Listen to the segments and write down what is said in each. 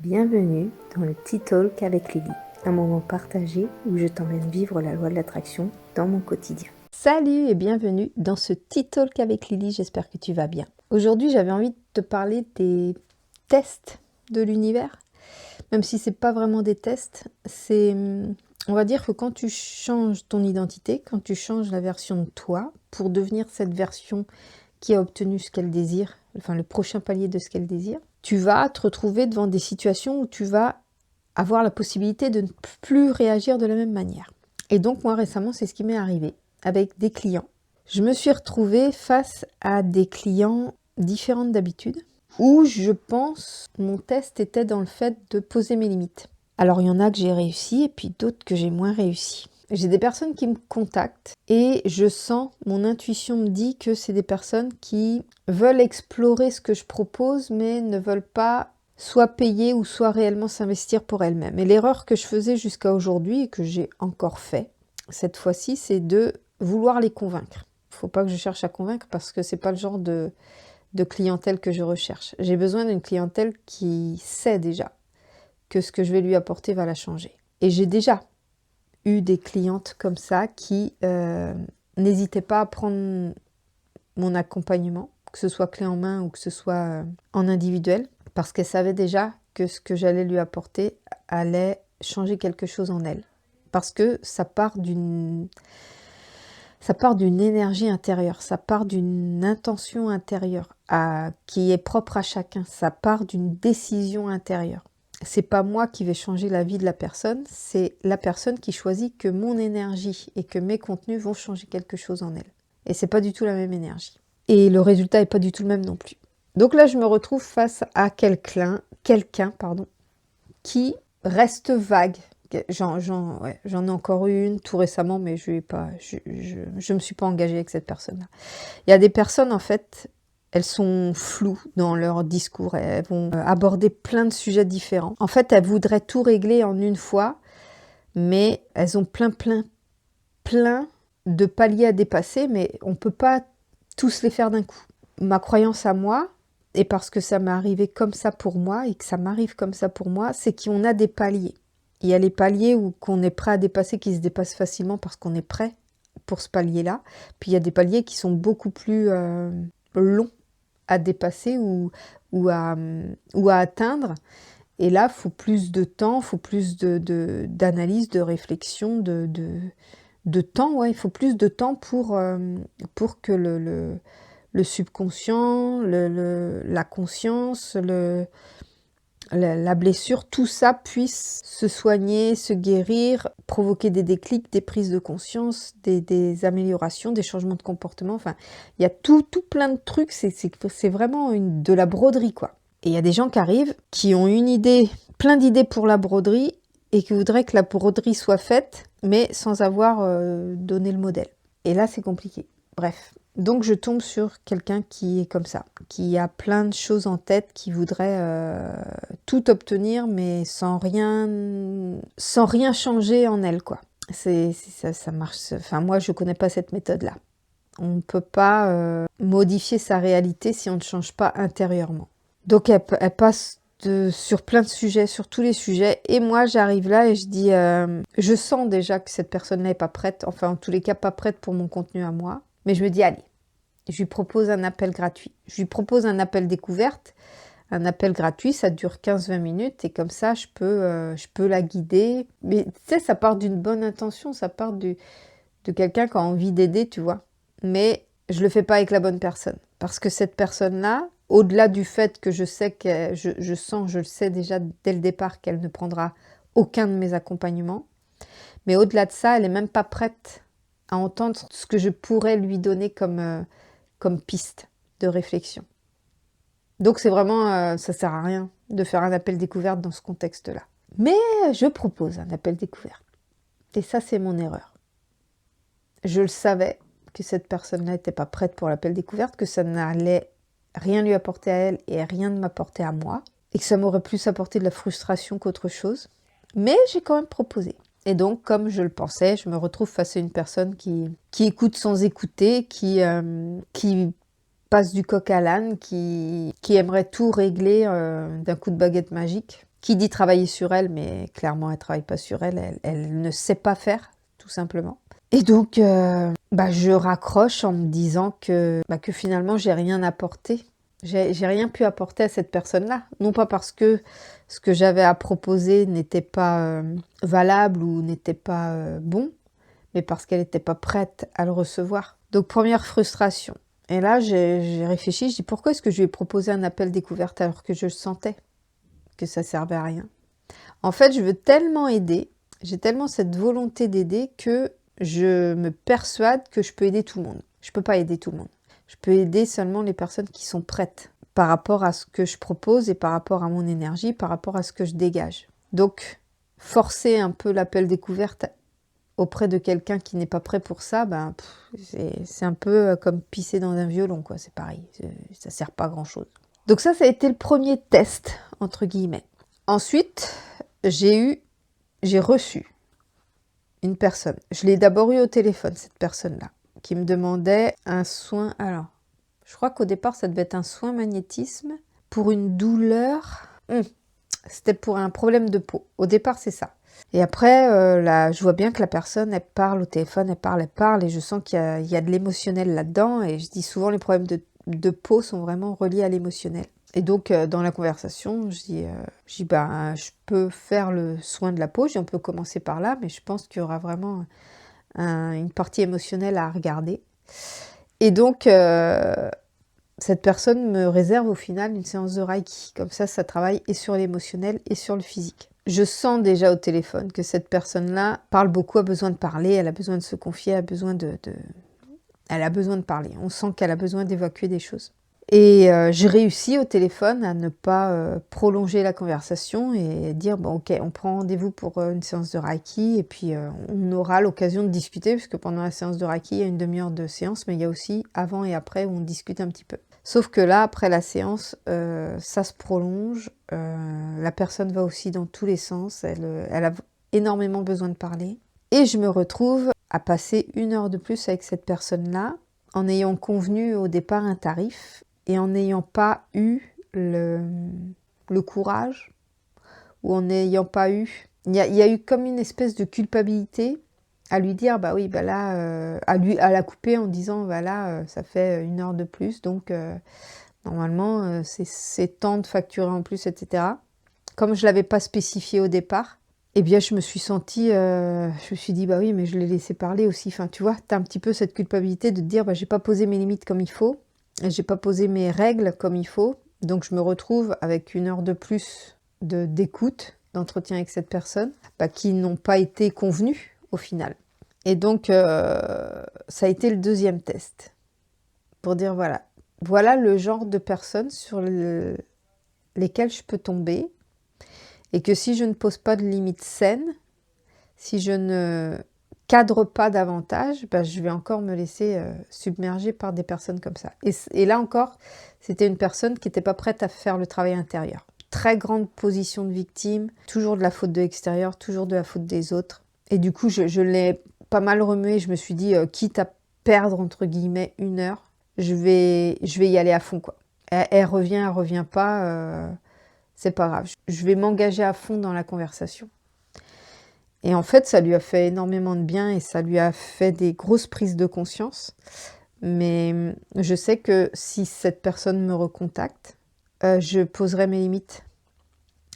Bienvenue dans le Tea Talk avec Lily, un moment partagé où je t'emmène vivre la loi de l'attraction dans mon quotidien. Salut et bienvenue dans ce Tea Talk avec Lily, j'espère que tu vas bien. Aujourd'hui j'avais envie de te parler des tests de l'univers, même si c'est pas vraiment des tests, on va dire que quand tu changes ton identité, quand tu changes la version de toi pour devenir cette version qui a obtenu ce qu'elle désire, enfin le prochain palier de ce qu'elle désire, tu vas te retrouver devant des situations où tu vas avoir la possibilité de ne plus réagir de la même manière. Et donc moi récemment, c'est ce qui m'est arrivé avec des clients. Je me suis retrouvée face à des clients différents d'habitude, où je pense mon test était dans le fait de poser mes limites. Alors il y en a que j'ai réussi et puis d'autres que j'ai moins réussi. J'ai des personnes qui me contactent et je sens, mon intuition me dit que c'est des personnes qui veulent explorer ce que je propose mais ne veulent pas soit payer ou soit réellement s'investir pour elles-mêmes. Et l'erreur que je faisais jusqu'à aujourd'hui et que j'ai encore fait cette fois-ci, c'est de vouloir les convaincre. Il ne faut pas que je cherche à convaincre parce que c'est pas le genre de clientèle que je recherche. J'ai besoin d'une clientèle qui sait déjà que ce que je vais lui apporter va la changer. Et j'ai déjà eu des clientes comme ça qui n'hésitaient pas à prendre mon accompagnement, que ce soit clé en main ou que ce soit en individuel, parce qu'elles savaient déjà que ce que j'allais lui apporter allait changer quelque chose en elle. Parce que ça part d'une énergie intérieure, ça part d'une intention intérieure qui est propre à chacun, ça part d'une décision intérieure. C'est pas moi qui vais changer la vie de la personne, c'est la personne qui choisit que mon énergie et que mes contenus vont changer quelque chose en elle. Et c'est pas du tout la même énergie. Et le résultat est pas du tout le même non plus. Donc là, je me retrouve face à quelqu'un qui reste vague. J'en ai encore eu une tout récemment, mais je me suis pas engagée avec cette personne-là. Il y a des personnes, en fait, elles sont floues dans leur discours. Elles vont aborder plein de sujets différents. En fait, elles voudraient tout régler en une fois, mais elles ont plein de paliers à dépasser, mais on peut pas tous les faire d'un coup. Ma croyance à moi, et parce que ça m'est arrivé comme ça pour moi, et que ça m'arrive comme ça pour moi, c'est qu'on a des paliers. Il y a les paliers qu'on est prêt à dépasser, qui se dépassent facilement parce qu'on est prêt pour ce palier-là. Puis il y a des paliers qui sont beaucoup plus longs à dépasser ou à atteindre. Et là, il faut plus de temps, il faut plus d'analyse, de réflexion, de temps. Ouais, il faut plus de temps pour que le subconscient, la conscience, la blessure, tout ça puisse se soigner, se guérir, provoquer des déclics, des prises de conscience, des améliorations, des changements de comportement. Enfin, il y a tout plein de trucs, c'est vraiment de la broderie, quoi. Et il y a des gens qui arrivent, qui ont une idée, plein d'idées pour la broderie, et qui voudraient que la broderie soit faite, mais sans avoir donné le modèle. Et là, c'est compliqué. Bref. Donc je tombe sur quelqu'un qui est comme ça, qui a plein de choses en tête, qui voudrait tout obtenir, mais sans rien changer en elle, quoi. Ça marche. Enfin, moi, je connais pas cette méthode-là. On ne peut pas modifier sa réalité si on ne change pas intérieurement. Donc elle passe sur plein de sujets, sur tous les sujets, et moi j'arrive là et je dis, je sens déjà que cette personne-là n'est pas prête, enfin en tous les cas pas prête pour mon contenu à moi. Mais je me dis, allez, je lui propose un appel gratuit. Je lui propose un appel découverte. Un appel gratuit, ça dure 15-20 minutes et comme ça, je peux la guider. Mais tu sais, ça part d'une bonne intention, ça part de quelqu'un qui a envie d'aider, tu vois. Mais je le fais pas avec la bonne personne. Parce que cette personne-là, au-delà du fait que je sais je le sais déjà dès le départ qu'elle ne prendra aucun de mes accompagnements, mais au-delà de ça, elle est même pas prête à entendre ce que je pourrais lui donner comme piste de réflexion. Donc c'est vraiment, ça sert à rien de faire un appel découverte dans ce contexte-là. Mais je propose un appel découverte. Et ça, c'est mon erreur. Je le savais que cette personne-là n'était pas prête pour l'appel découverte, que ça n'allait rien lui apporter à elle et rien ne m'apporter à moi, et que ça m'aurait plus apporté de la frustration qu'autre chose. Mais j'ai quand même proposé. Et donc, comme je le pensais, je me retrouve face à une personne qui écoute sans écouter, qui passe du coq à l'âne, qui aimerait tout régler d'un coup de baguette magique, qui dit travailler sur elle, mais clairement, elle travaille pas sur elle, elle ne sait pas faire, tout simplement. Et donc, je raccroche en me disant que finalement, j'ai rien apporté. J'ai rien pu apporter à cette personne-là. Non pas parce que ce que j'avais à proposer n'était pas valable ou n'était pas bon, mais parce qu'elle n'était pas prête à le recevoir. Donc, première frustration. Et là, j'ai réfléchi, je dis pourquoi est-ce que je lui ai proposé un appel découverte alors que je sentais que ça servait à rien. En fait, je veux tellement aider, j'ai tellement cette volonté d'aider que je me persuade que je peux aider tout le monde. Je ne peux pas aider tout le monde. Je peux aider seulement les personnes qui sont prêtes par rapport à ce que je propose et par rapport à mon énergie, par rapport à ce que je dégage. Donc, forcer un peu l'appel découverte auprès de quelqu'un qui n'est pas prêt pour ça, c'est un peu comme pisser dans un violon, quoi. C'est pareil, ça sert pas à grand-chose. Donc ça a été le premier test, entre guillemets. Ensuite, j'ai reçu une personne. Je l'ai d'abord eu au téléphone, cette personne-là, qui me demandait un soin. Alors, je crois qu'au départ, ça devait être un soin magnétisme pour une douleur. C'était pour un problème de peau. Au départ, c'est ça. Et après, je vois bien que la personne, elle parle au téléphone, elle parle, et je sens qu'il y a de l'émotionnel là-dedans. Et je dis souvent, les problèmes de peau sont vraiment reliés à l'émotionnel. Et donc, dans la conversation, je dis, je peux faire le soin de la peau, on peut commencer par là, mais je pense qu'il y aura vraiment une partie émotionnelle à regarder. Et donc, cette personne me réserve au final une séance de Reiki. Comme ça travaille et sur l'émotionnel et sur le physique. Je sens déjà au téléphone que cette personne-là parle beaucoup, a besoin de parler, elle a besoin de se confier, elle a besoin de parler. On sent qu'elle a besoin d'évacuer des choses. Et j'ai réussi au téléphone à ne pas prolonger la conversation et dire bon ok, on prend rendez-vous pour une séance de Reiki et puis on aura l'occasion de discuter puisque pendant la séance de Reiki il y a une demi-heure de séance, mais il y a aussi avant et après où on discute un petit peu. Sauf que là, après la séance, ça se prolonge, la personne va aussi dans tous les sens, elle a énormément besoin de parler et je me retrouve à passer 1 heure de plus avec cette personne-là en ayant convenu au départ un tarif et en n'ayant pas eu le courage, ou en n'ayant pas eu... Il y a eu comme une espèce de culpabilité à lui dire, à la couper en disant, ça fait 1 heure de plus, donc normalement, c'est tant de facturer en plus, etc. Comme je ne l'avais pas spécifié au départ, eh bien, je me suis sentie, je me suis dit, oui, mais je l'ai laissé parler aussi. Enfin, tu vois, tu as un petit peu cette culpabilité de te dire, j'ai pas posé mes limites comme il faut, j'ai pas posé mes règles comme il faut, donc je me retrouve avec 1 heure de plus d'écoute, d'entretien avec cette personne, qui n'ont pas été convenues au final. Et donc, ça a été le deuxième test, pour dire, voilà le genre de personnes sur lesquelles je peux tomber, et que si je ne pose pas de limites saines, si je ne cadre pas davantage, je vais encore me laisser submerger par des personnes comme ça. Et là encore, c'était une personne qui n'était pas prête à faire le travail intérieur. Très grande position de victime, toujours de la faute de l'extérieur, toujours de la faute des autres. Et du coup, je l'ai pas mal remué. Je me suis dit, quitte à perdre, entre guillemets, 1 heure, je vais y aller à fond, quoi. Elle revient pas, c'est pas grave. Je vais m'engager à fond dans la conversation. Et en fait, ça lui a fait énormément de bien et ça lui a fait des grosses prises de conscience. Mais je sais que si cette personne me recontacte, je poserai mes limites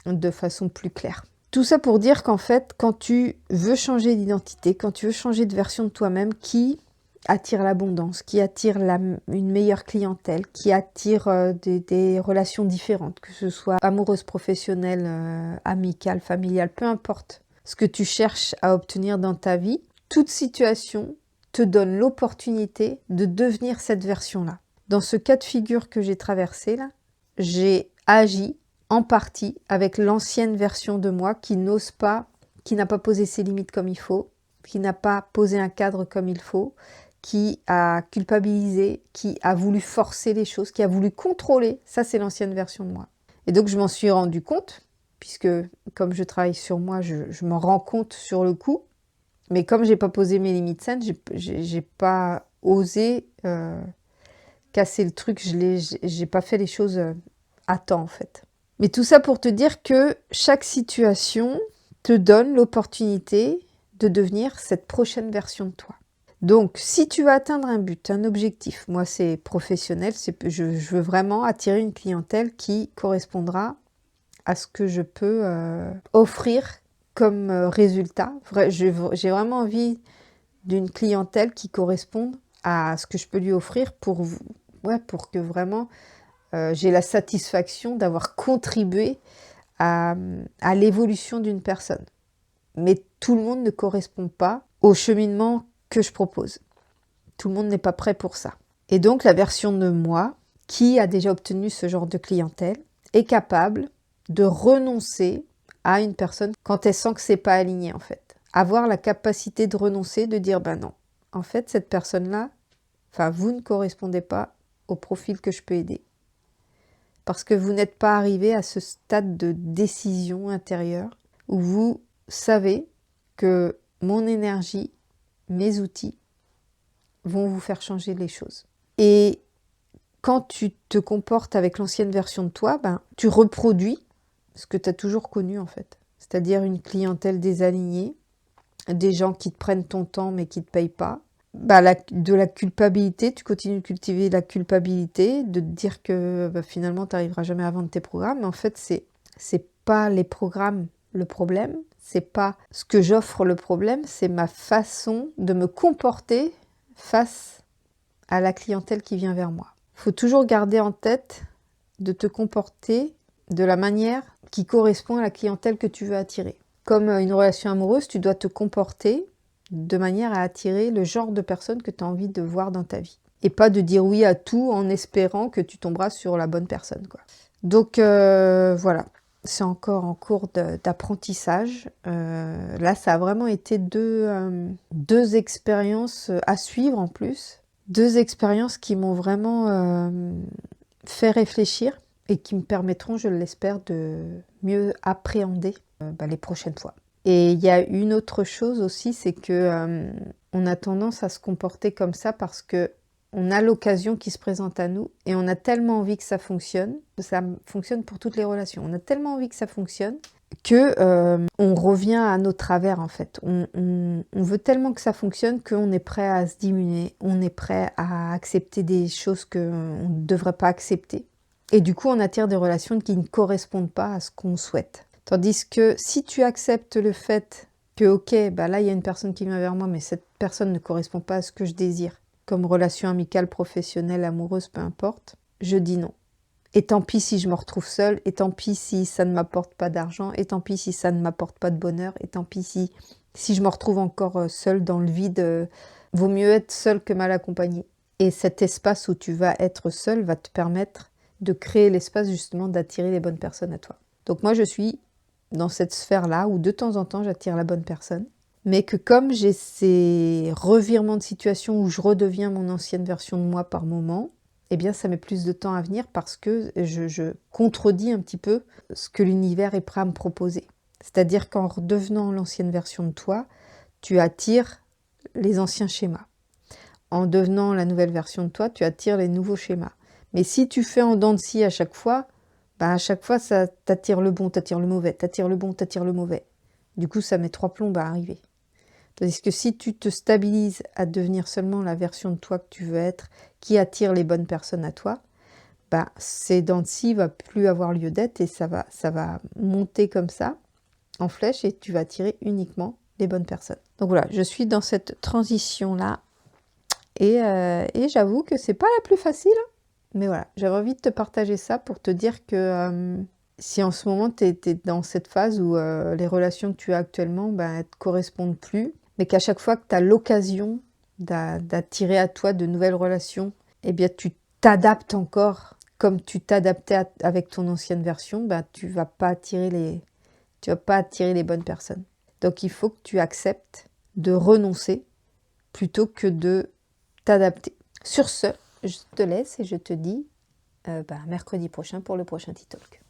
de façon plus claire. Tout ça pour dire qu'en fait, quand tu veux changer d'identité, quand tu veux changer de version de toi-même qui attire l'abondance, qui attire une meilleure clientèle, qui attire des relations différentes, que ce soit amoureuses, professionnelles, amicales, familiales, peu importe ce que tu cherches à obtenir dans ta vie, toute situation te donne l'opportunité de devenir cette version-là. Dans ce cas de figure que j'ai traversé là, j'ai agi en partie avec l'ancienne version de moi qui n'ose pas, qui n'a pas posé ses limites comme il faut, qui n'a pas posé un cadre comme il faut, qui a culpabilisé, qui a voulu forcer les choses, qui a voulu contrôler. Ça, c'est l'ancienne version de moi. Et donc, je m'en suis rendu compte, puisque comme je travaille sur moi, je m'en rends compte sur le coup. Mais comme j'ai pas posé mes limites saines, j'ai pas osé casser le truc. J'ai pas fait les choses à temps, en fait. Mais tout ça pour te dire que chaque situation te donne l'opportunité de devenir cette prochaine version de toi. Donc, si tu veux atteindre un but, un objectif, moi c'est professionnel, je veux vraiment attirer une clientèle qui correspondra à ce que je peux offrir comme résultat. J'ai vraiment envie d'une clientèle qui corresponde à ce que je peux lui offrir pour que vraiment j'ai la satisfaction d'avoir contribué à l'évolution d'une personne. Mais tout le monde ne correspond pas au cheminement que je propose. Tout le monde n'est pas prêt pour ça. Et donc la version de moi, qui a déjà obtenu ce genre de clientèle, est capable de renoncer à une personne quand elle sent que c'est pas aligné en fait. Avoir la capacité de renoncer, de dire ben non, en fait cette personne-là, vous ne correspondez pas au profil que je peux aider. Parce que vous n'êtes pas arrivé à ce stade de décision intérieure où vous savez que mon énergie, mes outils vont vous faire changer les choses. Et quand tu te comportes avec l'ancienne version de toi, tu reproduis ce que tu as toujours connu en fait. C'est-à-dire une clientèle désalignée, des gens qui te prennent ton temps mais qui ne te payent pas. De la culpabilité, tu continues de cultiver la culpabilité, de te dire que finalement tu n'arriveras jamais à vendre tes programmes. Mais en fait, c'est pas les programmes le problème, c'est pas ce que j'offre le problème, c'est ma façon de me comporter face à la clientèle qui vient vers moi. Il faut toujours garder en tête de te comporter de la manière qui correspond à la clientèle que tu veux attirer. Comme une relation amoureuse, tu dois te comporter de manière à attirer le genre de personne que tu as envie de voir dans ta vie. Et pas de dire oui à tout en espérant que tu tomberas sur la bonne personne, quoi. Donc voilà, c'est encore en cours d'apprentissage. Là, ça a vraiment été deux expériences à suivre en plus. Deux expériences qui m'ont vraiment fait réfléchir et qui me permettront, je l'espère, de mieux appréhender les prochaines fois. Et il y a une autre chose aussi, c'est que on a tendance à se comporter comme ça parce que on a l'occasion qui se présente à nous et on a tellement envie que ça fonctionne pour toutes les relations. On a tellement envie que ça fonctionne que on revient à nos travers en fait. On veut tellement que ça fonctionne qu'on est prêt à se diminuer, on est prêt à accepter des choses qu'on ne devrait pas accepter. Et du coup, on attire des relations qui ne correspondent pas à ce qu'on souhaite. Tandis que si tu acceptes le fait que, ok, là, il y a une personne qui vient vers moi, mais cette personne ne correspond pas à ce que je désire, comme relation amicale, professionnelle, amoureuse, peu importe, je dis non. Et tant pis si je me retrouve seule, et tant pis si ça ne m'apporte pas d'argent, et tant pis si ça ne m'apporte pas de bonheur, et tant pis si je me retrouve encore seule dans le vide. Vaut mieux être seule que mal accompagnée. Et cet espace où tu vas être seule va te permettre de créer l'espace justement d'attirer les bonnes personnes à toi. Donc moi je suis dans cette sphère-là où de temps en temps j'attire la bonne personne, mais que comme j'ai ces revirements de situation où je redeviens mon ancienne version de moi par moment, eh bien ça met plus de temps à venir parce que je contredis un petit peu ce que l'univers est prêt à me proposer. C'est-à-dire qu'en redevenant l'ancienne version de toi, tu attires les anciens schémas. En devenant la nouvelle version de toi, tu attires les nouveaux schémas. Mais si tu fais en dents de scie à chaque fois ça t'attire le bon, t'attire le mauvais, t'attire le bon, t'attire le mauvais. Du coup, ça met 3 plombes à arriver. Tandis que si tu te stabilises à devenir seulement la version de toi que tu veux être, qui attire les bonnes personnes à toi, ces dents de scie va plus avoir lieu d'être et ça va monter comme ça, en flèche, et tu vas attirer uniquement les bonnes personnes. Donc voilà, je suis dans cette transition-là et j'avoue que c'est pas la plus facile. Mais voilà, j'avais envie de te partager ça pour te dire que si en ce moment tu es dans cette phase où les relations que tu as actuellement ne te correspondent plus, mais qu'à chaque fois que tu as l'occasion d'attirer à toi de nouvelles relations, eh bien tu t'adaptes encore comme tu t'adaptais avec ton ancienne version, tu vas pas attirer les bonnes personnes. Donc il faut que tu acceptes de renoncer plutôt que de t'adapter. Sur ce, je te laisse et je te dis mercredi prochain pour le prochain Tea Talk.